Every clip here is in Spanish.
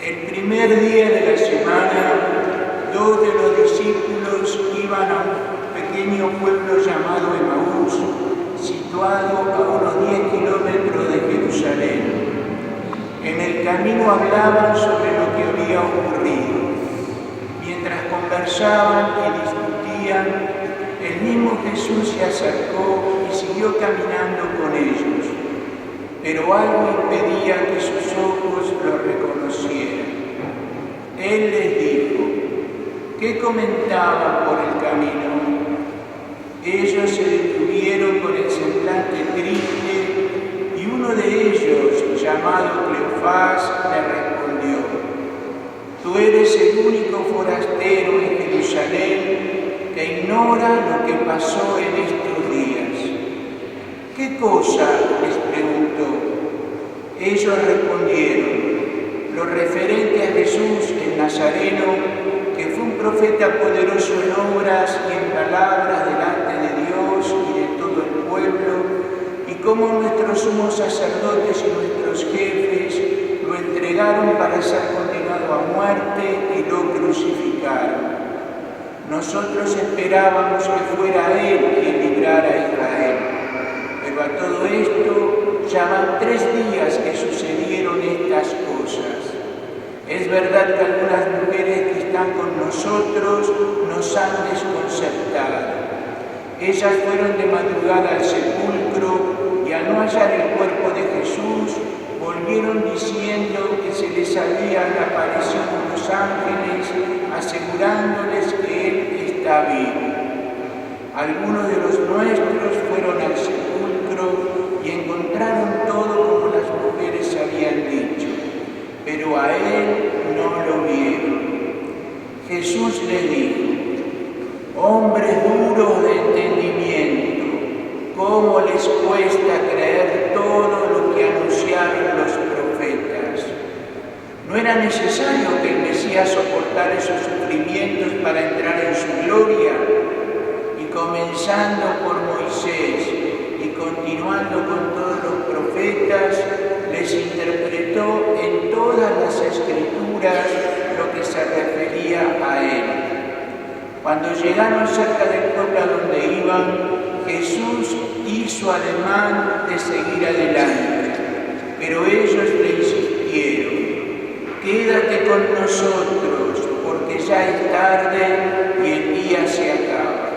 El primer día de la semana, dos de los discípulos iban a un pequeño pueblo llamado Emaús, situado a unos 10 kilómetros de Jerusalén. En el camino hablaban sobre lo que había ocurrido. Mientras conversaban y discutían, el mismo Jesús se acercó y siguió caminando con ellos, pero algo impedía que sus ojos lo reconocieran. Él les dijo: ¿qué comentaban por el camino? Ellos se detuvieron con el semblante triste y uno de ellos, llamado Cleofás, le respondió: tú eres el único forastero en Jerusalén que ignora lo que pasó en estos días. ¿Qué cosa? Les preguntó. Ellos respondieron: lo referente a Jesús el Nazareno, que fue un profeta poderoso en obras y en palabras delante de Dios y de todo el pueblo, y cómo nuestros sumos sacerdotes y nuestros jefes lo entregaron para ser condenado a muerte y lo crucificaron. Nosotros esperábamos que fuera Él quien librara a Israel. Pero a todo esto ya van 3 días que sucedieron estas cosas. Es verdad que algunas mujeres que están con nosotros nos han desconcertado. Ellas fueron de madrugada al sepulcro y al no hallar el cuerpo de Jesús, volvieron diciendo que se les habían aparecido unos ángeles asegurándoles que Él está vivo. Algunos de los nuestros fueron al sepulcro y encontraron todo como las mujeres habían dicho, pero a Él no lo vieron. Jesús les dijo: hombres duros de entendimiento, ¿cómo les cuesta creer todo lo que anunciaron los profetas? ¿No era necesario que el Mesías soportara esos sufrimientos para entrar en su gloria? Y comenzando por Moisés y continuando con todos los profetas, les interpretó en todas las escrituras lo que se refería a Él. Cuando llegaron cerca del pueblo a donde iban, Jesús hizo ademán de seguir adelante, pero ellos le insistieron: quédate con nosotros, porque ya es tarde y el día se acaba.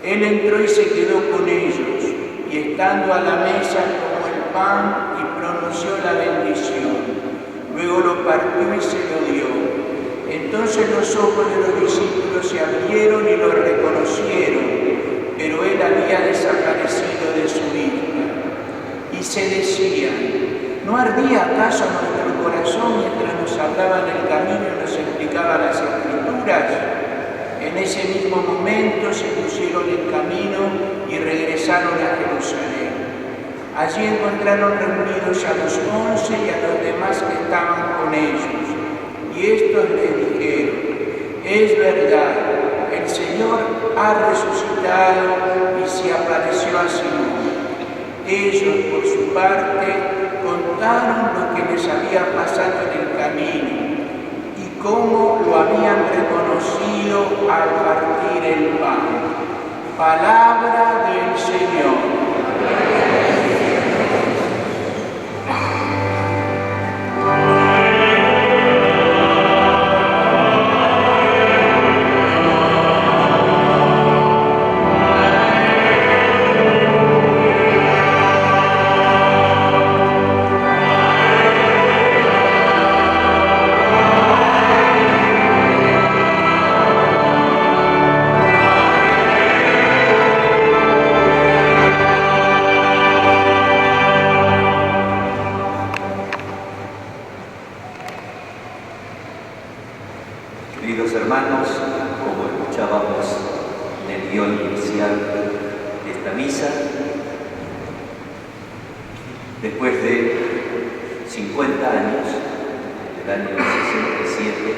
Él entró y se quedó con ellos, y estando a la mesa tomó el pan y pronunció la bendición. Luego lo partió y se lo dio. Entonces los ojos de los discípulos se abrieron y lo reconocieron, pero Él había desaparecido de su vista. Y se decían: ¿no ardía acaso nuestro corazón mientras nos hablaba en el camino y nos explicaba las Escrituras? En ese mismo momento se pusieron en camino y regresaron a Jerusalén. Allí encontraron reunidos a los 11 y a los demás que estaban con ellos. Y estos les dijeron: es verdad, el Señor ha resucitado y se apareció a Simón. Ellos, por su parte, contaron lo que les había pasado en el camino y cómo lo habían reconocido al partir el pan. Palabra del Señor. Queridos hermanos, como escuchábamos en el guión inicial de esta misa, después de 50 años, en el año 67,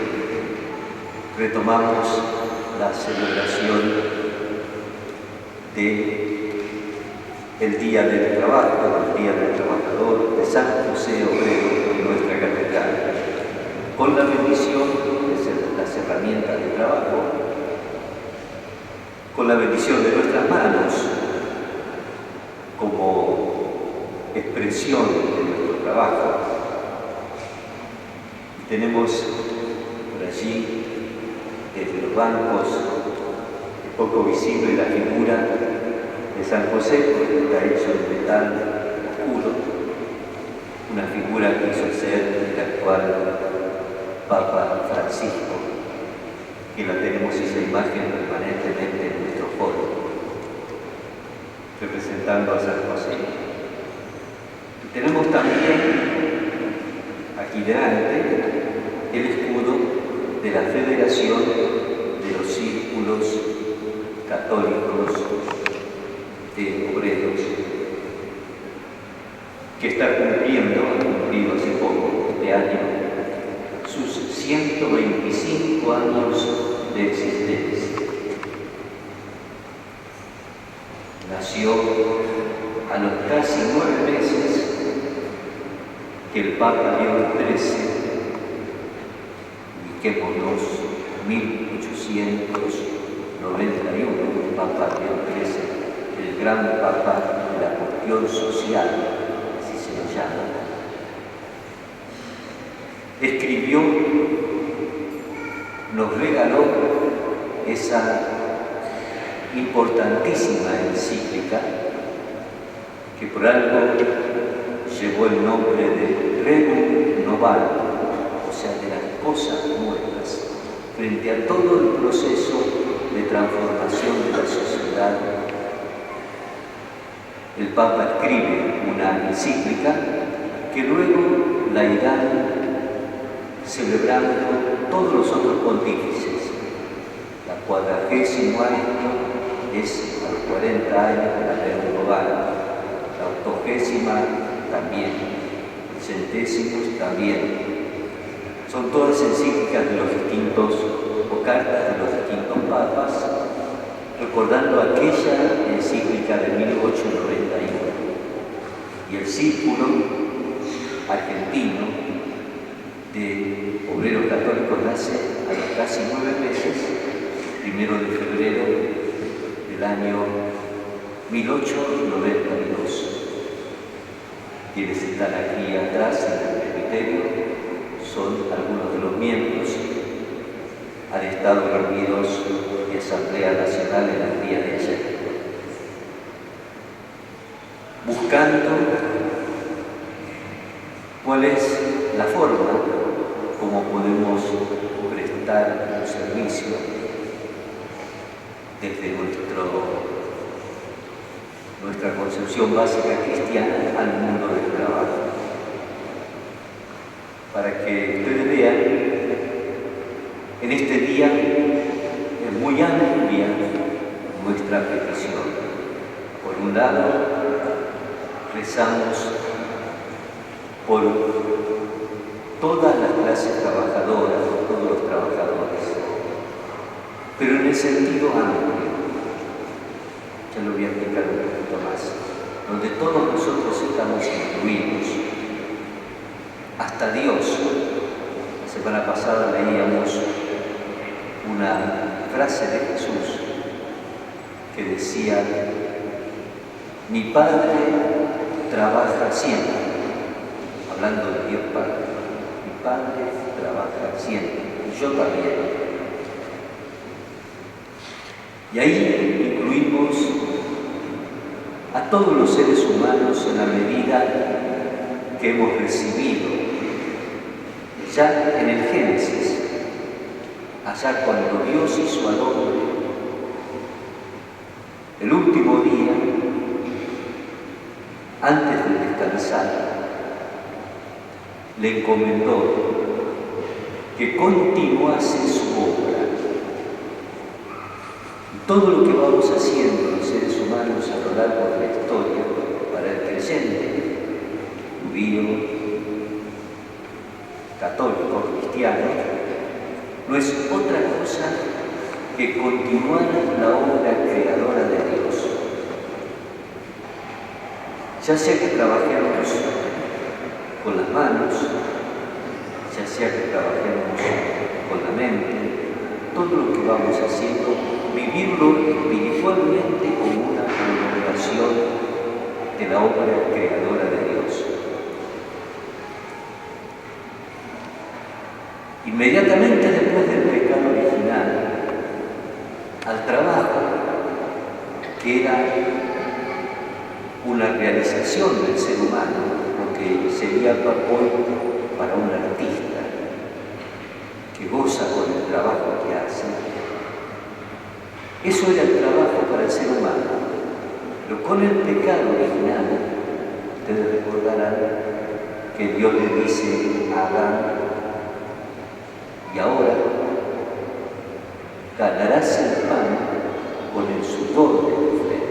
retomamos la celebración del Día del Trabajo, del Día del Trabajador, de San José Obrero en nuestra catedral, con la bendición de las herramientas de trabajo, con la bendición de nuestras manos como expresión de nuestro trabajo. Y tenemos por allí, desde los bancos, es poco visible la figura de San José, porque está hecho de metal oscuro, una figura que hizo ser el actual Papa Francisco, que la tenemos esa imagen permanentemente en nuestro foro, representando a San José. Y tenemos también aquí delante el escudo de la Federación de los Círculos Católicos de Obreros, que está cumpliendo, ha cumplido hace poco, este año, sus 125 años de existencia. Nació a los casi 9 meses que el Papa León XIII, ubiquémonos 1891, el Papa León XIII, el gran Papa de la cuestión social, así se lo llama, escribió, nos regaló esa importantísima encíclica que por algo llevó el nombre de Rerum Novarum, o sea, de las cosas nuevas, frente a todo el proceso de transformación de la sociedad. El Papa escribe una encíclica que luego la irán celebrando todos los otros pontífices. La 40º año es a los 40 años de la Rerum Novarum, la 80ª también, el 100º también. Son todas encíclicas de los distintos, o cartas de los distintos papas, recordando aquella encíclica de 1891. Y el Círculo Argentino de Obreros Católicos nace a los casi 9 meses, 1 de febrero del año 1892. Quienes están aquí atrás en el presbiterio son algunos de los miembros. Han estado reunidos en Asamblea Nacional en el día de ayer, buscando cuál es la forma como podemos prestar un servicio desde nuestra concepción básica cristiana al mundo del trabajo. Para que ustedes vean, en este día es muy amplia nuestra petición. Por un lado, rezamos por todas las clases trabajadoras, por todos los trabajadores, pero en el sentido amplio. Ya lo voy a explicar un poquito más, donde todos nosotros estamos incluidos, hasta Dios. La semana pasada leíamos una frase de Jesús que decía: mi Padre trabaja siempre, hablando de Dios Padre, mi Padre trabaja siempre, y yo también. Y ahí incluimos a todos los seres humanos en la medida que hemos recibido ya en el Génesis, allá cuando Dios hizo al hombre, el último día, antes de descansar, le encomendó que continuase su obra. Y todo lo que vamos haciendo los seres humanos a lo largo de la historia, para el creyente, judío, católico, cristiano, no es otra cosa que continuar la obra creadora de Dios. Ya sea que trabajemos con las manos, ya sea que trabajemos con la mente, todo lo que vamos haciendo, vivirlo espiritualmente como una prolongación de la obra creadora de Dios. Inmediatamente después del pecado original, al trabajo, que era una realización del ser humano, lo que sería hoy para un artista, que goza con el trabajo que hace. Eso era el trabajo para el ser humano. Pero con el pecado original, ustedes recordarán que Dios le dice a Adán: y ahora ganarás el pan con el sudor de tu frente.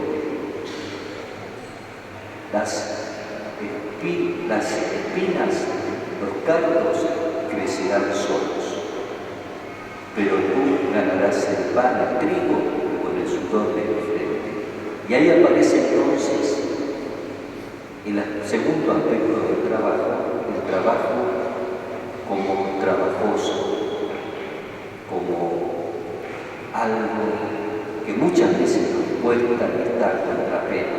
Las espinas, los cardos crecerán solos, pero tú ganarás el pan, el trigo, con el sudor de tu frente. Y ahí aparece entonces el segundo aspecto del trabajo, el trabajo como trabajoso, como algo que muchas veces nos cuesta estar contra pena.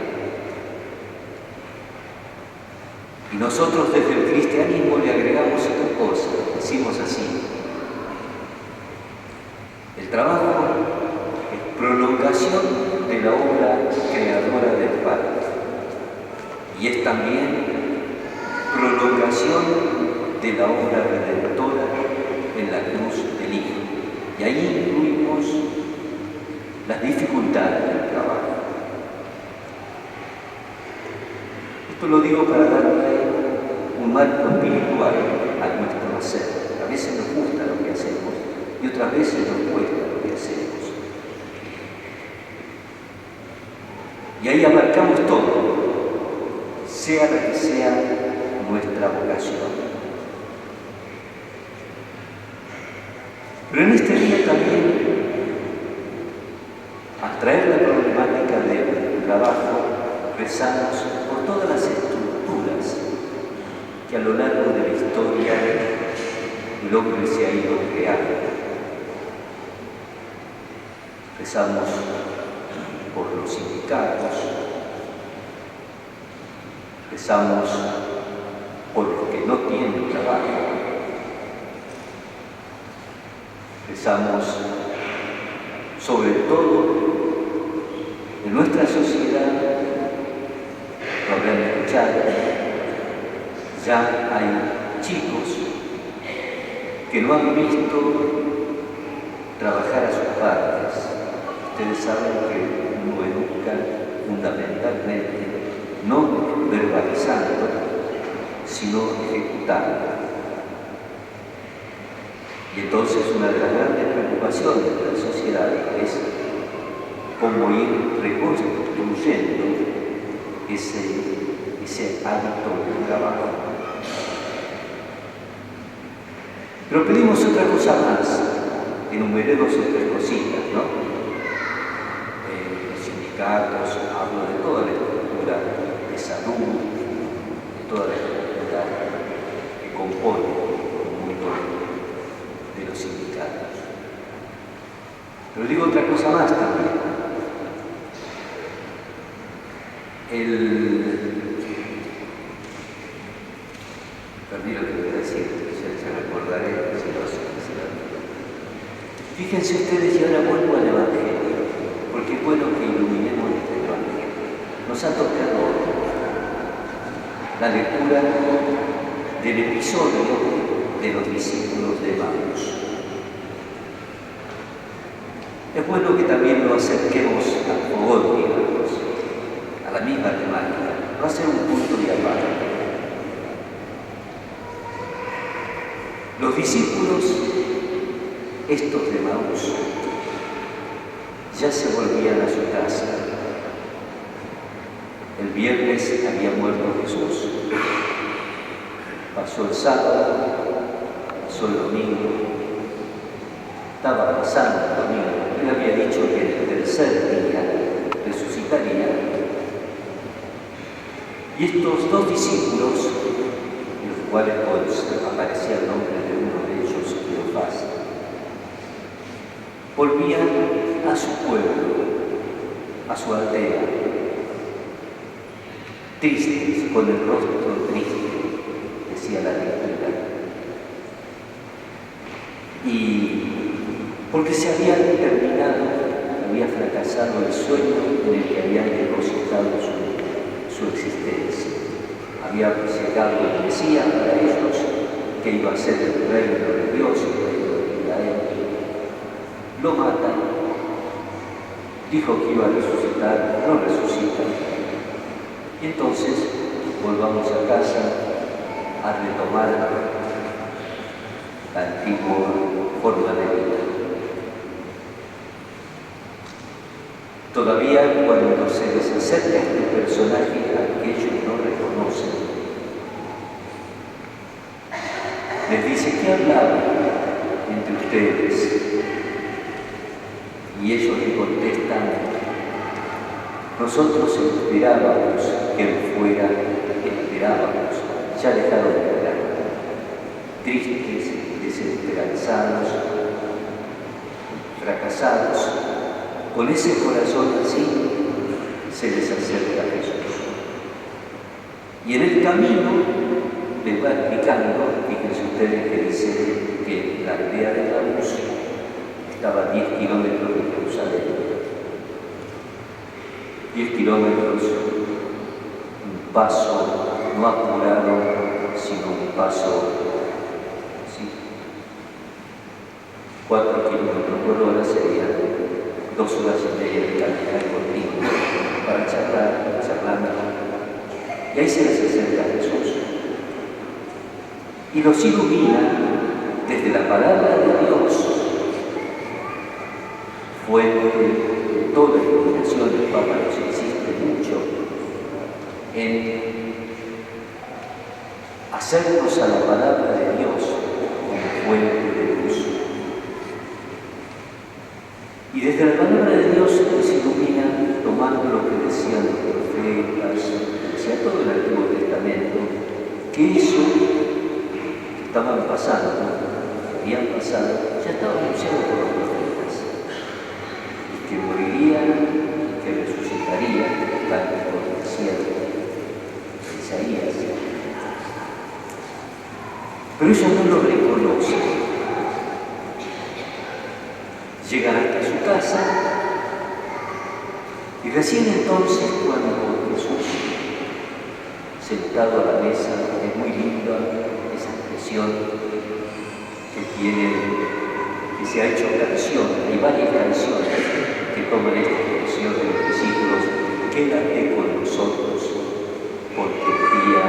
Y nosotros desde el cristianismo le agregamos otra cosa, decimos así: el trabajo es prolongación de la obra creadora del Padre y es también prolongación de la obra redentora en la cruz del Hijo. Y ahí incluimos las dificultades del trabajo. Esto lo digo para darle un marco espiritual a nuestro hacer. A veces nos gusta lo que hacemos y otras veces nos cuesta lo que hacemos. Y ahí abarcamos todo, sea la que sea nuestra vocación. Pero en este día también, al traer la problemática del trabajo, rezamos por todas las estructuras que a lo largo de la historia el hombre se ha ido creando. Rezamos por los sindicatos, rezamos por los que no tienen trabajo, rezamos sobre todo en nuestra sociedad, lo habrán escuchado, ya hay chicos que no han visto trabajar a sus padres. Ustedes saben que uno educa fundamentalmente no verbalizando, sino ejecutando. Y entonces una de las grandes preocupaciones de la sociedad es cómo ir reconstruyendo ese hábito del trabajo. Pero pedimos otra cosa más, enumeré 2 o 3 cositas, ¿no? Los sindicatos, hablo de toda la estructura de salud, de toda la estructura que compone el mundo de los sindicatos. Pero digo otra cosa más también. Perdí lo que voy a decir, se recordaré si lo hacen. Fíjense ustedes, y ahora vuelvo al Evangelio, porque es bueno que iluminemos este Evangelio. Nos ha tocado la lectura del episodio de los discípulos de Emaús. Es bueno que también lo acerquemos al fogón, digamos, a la misma temática. Va a ser un punto de aparte. Los discípulos, estos de Emaús, ya se volvían a su casa. El viernes había muerto Jesús. Pasó el sábado, pasó el domingo, estaba pasando el domingo. Él había dicho que el tercer día resucitaría. Y estos 2 discípulos, cuales aparecía el nombre de uno de ellos, Cleofás, volvían a su pueblo, a su aldea, tristes, con el rostro triste, decía la lectura. Y porque se había terminado, había fracasado el sueño en el que habían depositado su existencia. Había llegado el Mesías para ellos, que iba a ser el reino de Dios, el reino de Israel. Lo matan, dijo que iba a resucitar, no resucita. Y entonces volvamos a casa a retomar la antigua forma de vida. Todavía cuando se les acerca este personaje al que ellos no reconocen, les dice: ¿qué hablaban entre ustedes? Y ellos le contestan: nosotros esperábamos que él fuera, ya dejaron de hablar, tristes, desesperanzados, fracasados. Con ese corazón así se les acerca a Jesús. Y en el camino les va explicando, fíjense ustedes que dice que la aldea de Emaús estaba a 10 kilómetros de Jerusalén. 10 kilómetros, un paso no apurado, sino un paso, ¿sí? 4 kilómetros por hora serían 2 horas y media de caminar continuo para charlando. Y ahí se les acerca a Jesús. Y los ilumina desde la palabra de Dios, fuente de toda iluminación. El Papa nos insiste mucho en hacernos a la palabra de Dios como fuente de luz. Y desde la palabra de Dios nos ilumina tomando lo que decían los profetas, decía todo el Antiguo Testamento, que eso que estaban pasando, que habían pasado, ya estaba anunciado por los profetas. Y que morirían, que resucitarían, tal como decía Isaías. Pero ellos no lo reconocen. Llegan hasta su casa y recién entonces, cuando Jesús, sentado a la mesa, es muy linda esa expresión que se ha hecho canción. Hay varias canciones que toman esta expresión de los discípulos: quédate con nosotros porque el día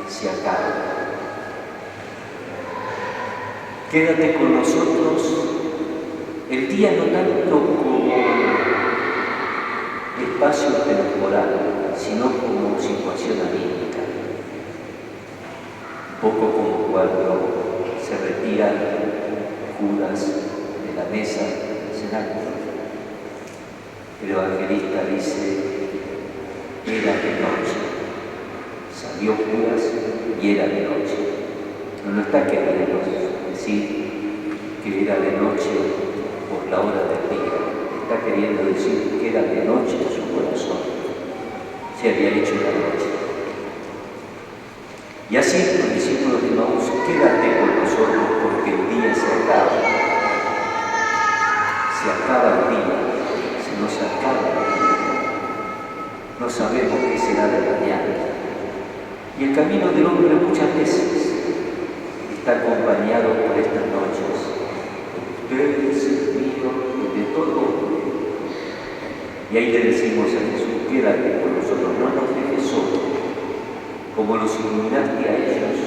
se acaba. Quédate con nosotros. El día no tanto como espacio temporal, sino como situación anímica. Un poco como cuando se retira Judas de la mesa del cenáculo. El evangelista dice: era de noche. Salió Judas y era de noche. No está queriendo decir que era de noche por la hora del día. Está queriendo decir que era de noche en su corazón. Se había hecho la noche. Y así los discípulos de Emaús: quédate con nosotros porque el día se acaba. Se acaba el día, se nos acaba el día. No sabemos qué será de mañana. Y el camino del hombre muchas veces está acompañado por estas noches. Ustedes, el mío, de todo. Y ahí le decimos a Jesús: quédate con nosotros, no nos dejes solos, como los iluminaste a ellos.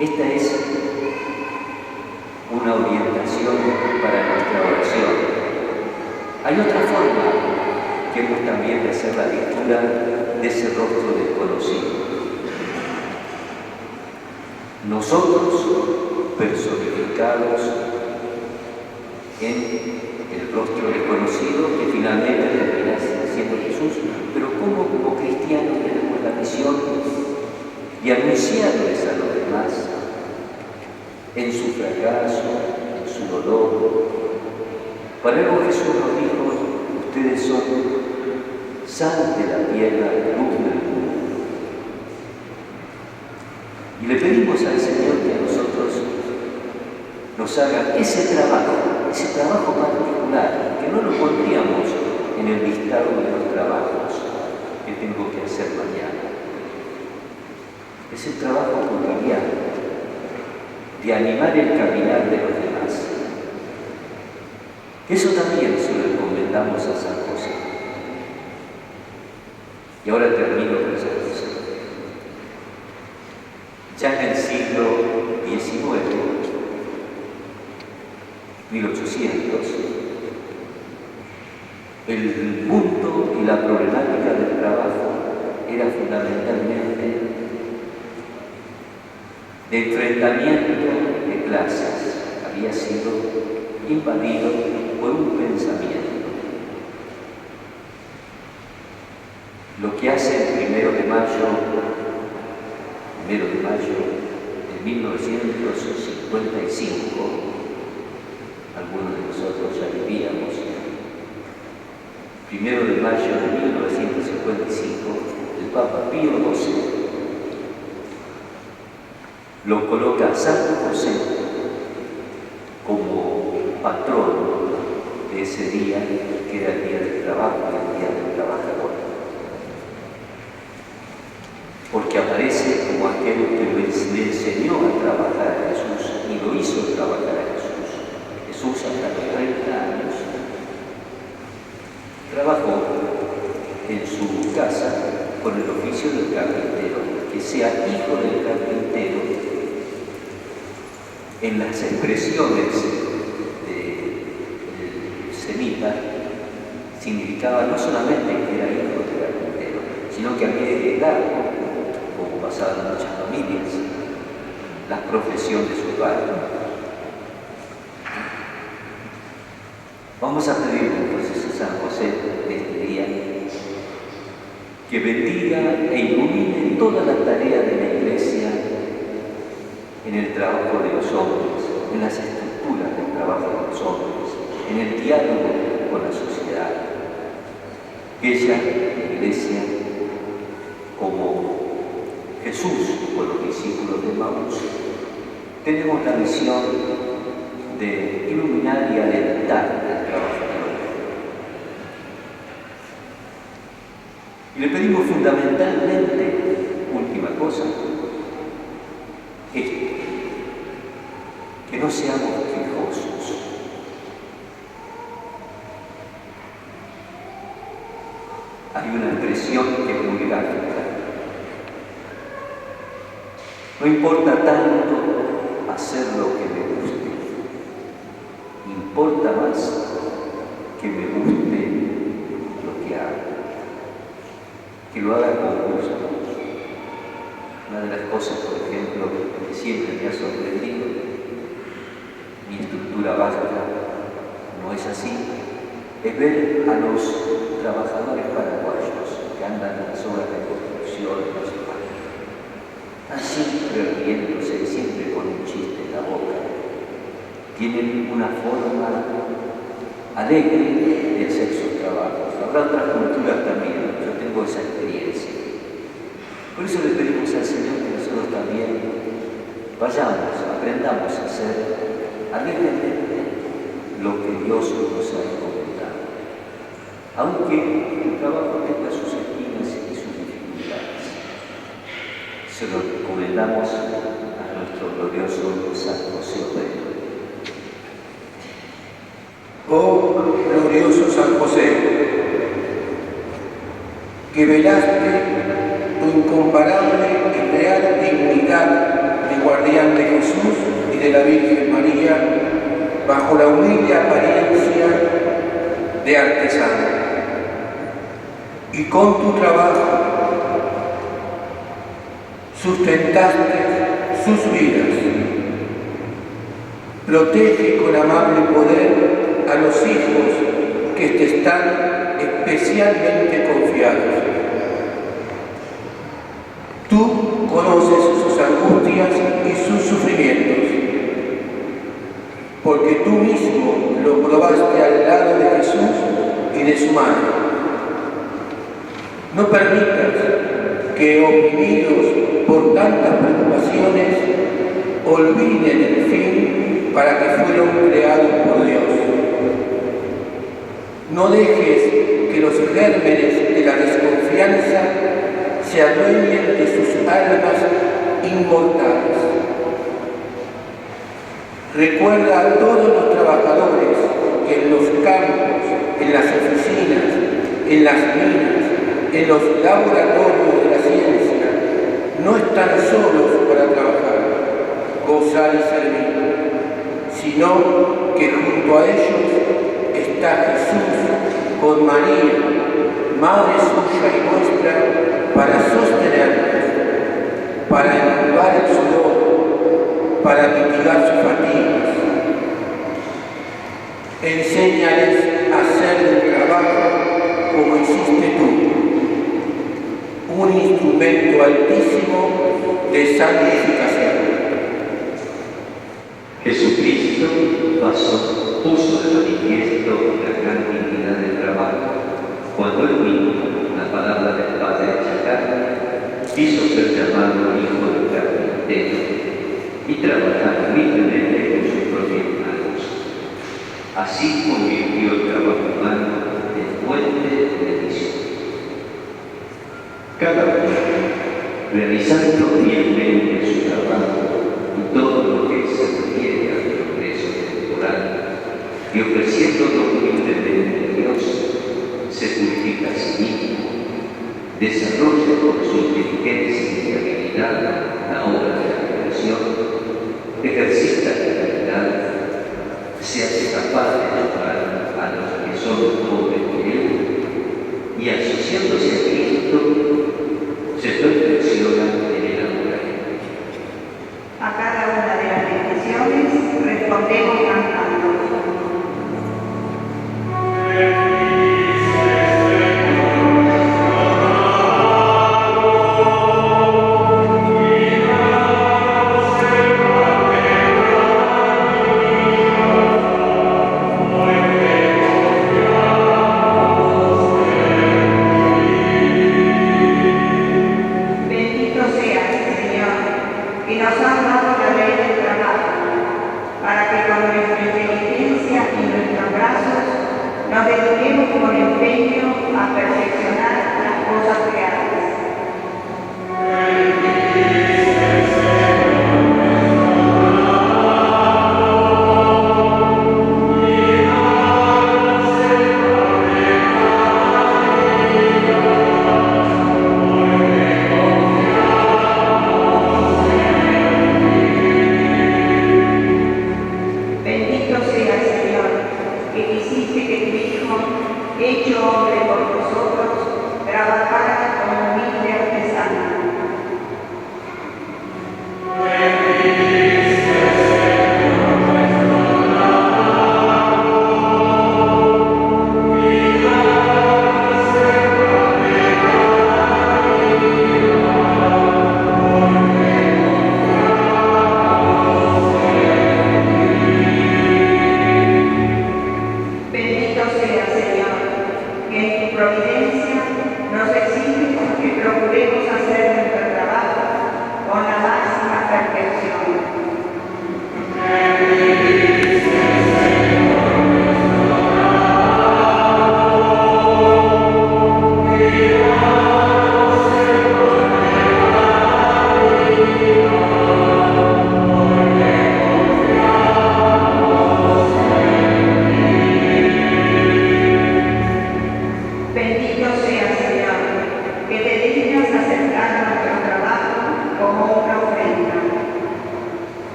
Esta es una orientación para nuestra oración. Hay otra forma que hemos también de hacer la lectura de ese rostro desconocido. Nosotros, personificados en el rostro desconocido, que finalmente termina siendo Jesús, pero como cristianos tenemos la misión y anunciarles a los demás en su fracaso, en su dolor. Para luego Jesús nos dijo: ustedes son sal de la tierra, luz del mundo. Y le pedimos al Señor que a nosotros nos haga ese trabajo particular, que no lo pondríamos en el listado de los trabajos que tengo que hacer mañana. Es el trabajo cotidiano de animar el caminar de los demás. Eso también se lo encomendamos a San José. Y ahora termino con San José. Ya en el siglo XIX, 1800, el punto y la problemática del trabajo era fundamentalmente de enfrentamiento de clases. Había sido invadido por un pensamiento. Lo que hace el 1 de mayo de 1955, algunos de nosotros ya vivíamos, 1 de mayo de 1955, el Papa Pío XII lo coloca a San José como patrón de ese día, que era el día del trabajo, el día del trabajador. Porque aparece como aquel que le enseñó a trabajar a Jesús y lo hizo trabajar a Jesús. Jesús hasta los 30 años trabajó en su casa con el oficio del carpintero. Que sea hijo del carpintero, en las expresiones del semita, significaba no solamente que era hijo del carpintero, sino que había heredado, como pasaba en muchas familias, la profesión de su padre. Vamos a pedirle entonces a San José de este día que bendiga e ilumine toda la tarea de la Iglesia en el trabajo de los hombres, en las estructuras del trabajo de los hombres, en el diálogo con la sociedad. Que ella, la Iglesia, como Jesús con los discípulos de Maús, tenemos la misión de iluminar y alentar el trabajo del hombre. Y le pedimos fundamentalmente, última cosa, esto: que no seamos quejosos. Hay una expresión que es muy gráfica. No importa tanto hacer lo que me guste, importa más que me guste lo que hago, que lo haga con gusto. Una de las cosas, por ejemplo, que siempre me ha sorprendido, mi estructura básica no es así, es ver a los trabajadores paraguayos que andan en las obras de construcción, no sé cuál. Están siempre riéndose, siempre con un chiste en la boca. Tienen una forma alegre de hacer sus trabajos. Habrá otras culturas también, yo tengo esa experiencia. Por eso le pedimos al Señor que nosotros también vayamos, aprendamos a hacer alegremente lo que Dios nos ha encomendado. Aunque el trabajo tenga sus espinas y sus dificultades, se lo encomendamos a nuestro glorioso San José Obrero. Oh glorioso San José, que velaste tu incomparable y real dignidad de guardián de Jesús y de la Virgen María bajo la humilde apariencia de artesano, y con tu trabajo sustentaste sus vidas. Protege con amable poder a los hijos que te están especialmente confiados. Tú conoces sus angustias y sus sufrimientos, porque tú mismo lo probaste al lado de Jesús y de su madre. No permitas que, oprimidos por tantas preocupaciones, olviden el fin para que fueron creados por Dios. No dejes que los gérmenes de la desconfianza se adueñen de sus almas inmortales. Recuerda a todos los trabajadores que en los campos, en las oficinas, en las minas, en los laboratorios de la ciencia, no están solos para trabajar, gozar y servir, sino que junto a ellos está Jesús con María, Madre suya y nuestra, para sostenernos, para enjugar el sudor, para mitigar sus fatigas. Enséñales a hacer el trabajo como hiciste tú, un instrumento altísimo de santificación. Jesucristo puso de manifiesto la gran dignidad del trabajo cuando él mismo, la palabra del Padre hecha carne, quiso ser llamado hijo del carpintero y trabajar humildemente con sus propias manos. Así convirtió el trabajo humano en fuente de bendición. Cada uno, realizando fielmente su trabajo y todo lo que se refiere al progreso temporal y ofreciéndolo humildemente a Dios, se purifica a sí mismo, desarrolla con su inteligencia y habilidad la obra de la creación, ejercita la caridad, se hace capaz de ayudar a los que son pobres de él y asociándose a Cristo se perfecciona en el amor. A cada una de las peticiones respondemos cantando. Señor.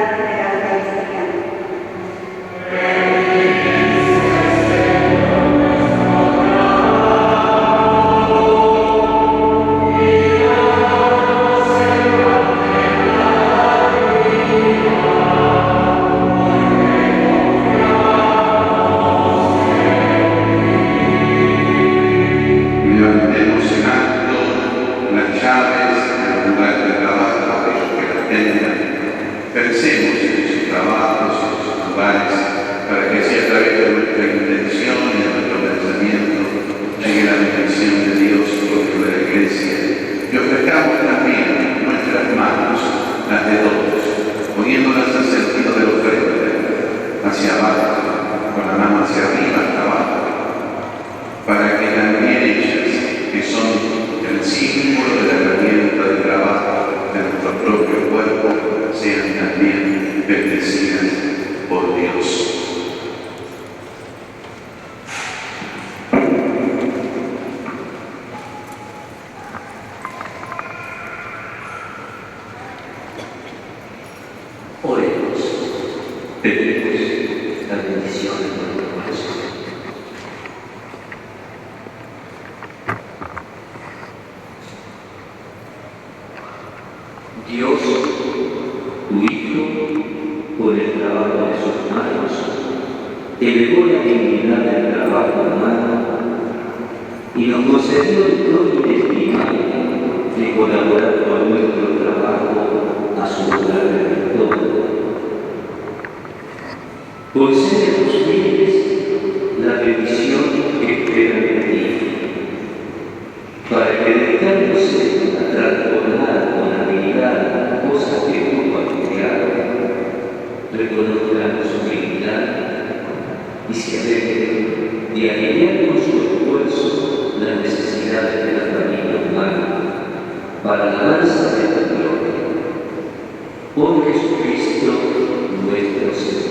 solemnidad de la Eucaristía. Levantemos en alto las llaves del lugar de trabajo, aquellos que las tengan. Pensemos en sus trabajos, en sus lugares, para que así a través de nuestra intención y de nuestro pensamiento llegue la bendición de Dios propio de la Iglesia. Y ofrezcamos también nuestras manos, las de todos, poniéndolas al sentido de la ofrenda, hacia abajo, con la mano hacia arriba, hasta abajo, para que también ellas, que son el símbolo de la herramienta de trabajo de nuestro propio cuerpo, sean también bendecidas por Dios. Oremos, pedimos la bendición de nuestro corazón. Dios, tu Hijo, por el trabajo de sus manos, elevó la dignidad del trabajo humano y nos concedió el don inestimable de colaborar con nuestro trabajo a su lugar de victoria. Concede a tus fieles la bendición que esperan de ti, para que dedicándose a transformar con habilidad cosas que tú has creado, reconozcan su dignidad y se alegren de alinear con su esfuerzo las necesidades de la familia humana para la alabanza de tu gloria. Por Jesucristo nuestro Señor.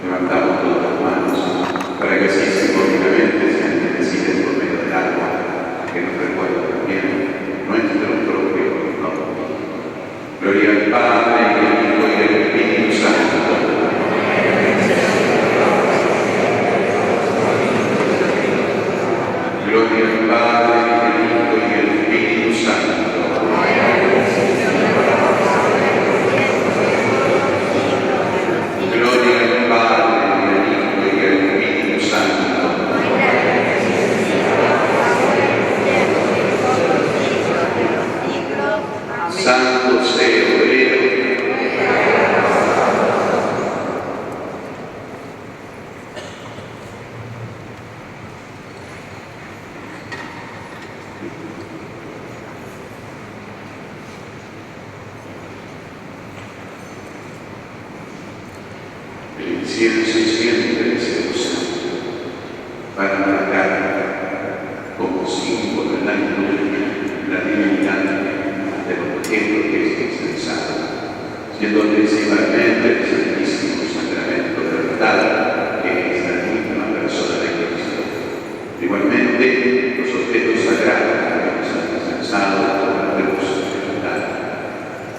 Levantamos todas las manos para que así simbólicamente sean bendecidas por medio del agua, que nos recuerda también nuestro propio nombre. Gloria al Padre, y al Hijo, y al Espíritu Santo. Gloria al Padre, y al Hijo, y al Espíritu Santo. Gloria al Padre, y al Hijo, y al Espíritu Santo. Santo sea obrero. El incienso siempre se usa para marcar como símbolo en la liturgia la divinidad del objeto que es incensado, siendo principalmente el Santísimo Sacramento del altar, que es la misma persona de Cristo. Igualmente, los objetos sagrados que son incensados por la cruz del altar.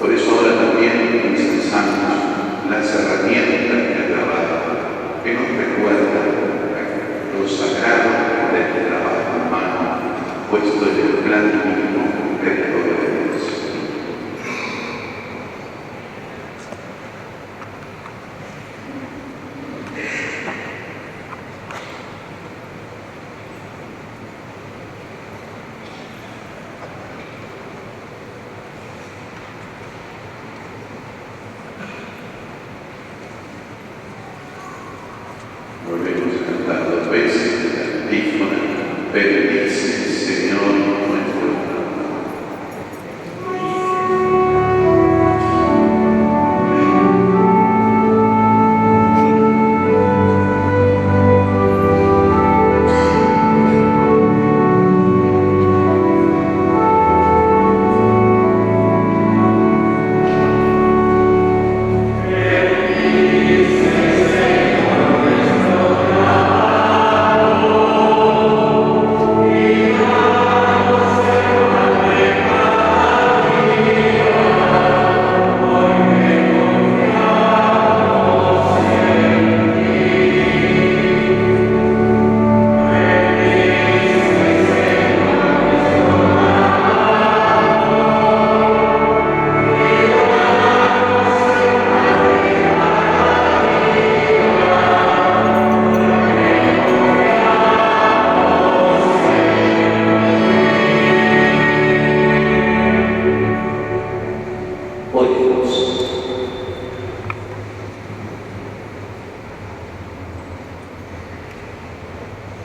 Por eso ahora también incensamos las herramientas de trabajo que nos recuerdan lo sagrado Volvemos a cantar dos veces la antífona. Bendice, Señor, nuestro Dios.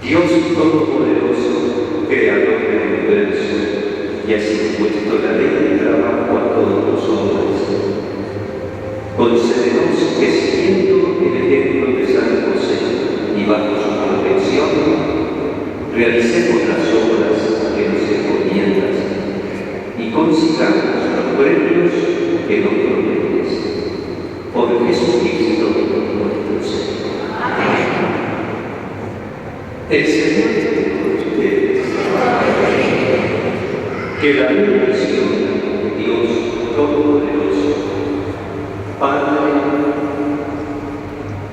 Dios Todopoderoso, Creador del universo, y has impuesto la ley del trabajo a todos los hombres. Concédenos que, siguiendo el ejemplo de San José y bajo su protección, realicemos las obras que nos encomiendas y consigamos los premios que nos prometes. Por Jesucristo nuestro Señor. Amén. El Señor esté con ustedes. Que la bendición de Dios Todopoderoso, Padre,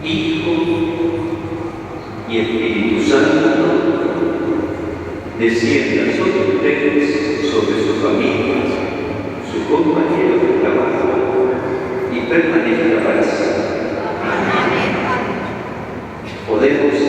Hijo y Espíritu Santo, descienda sobre ustedes, sobre sus familias, sus compañeros de trabajo y permanezca para siempre. Podemos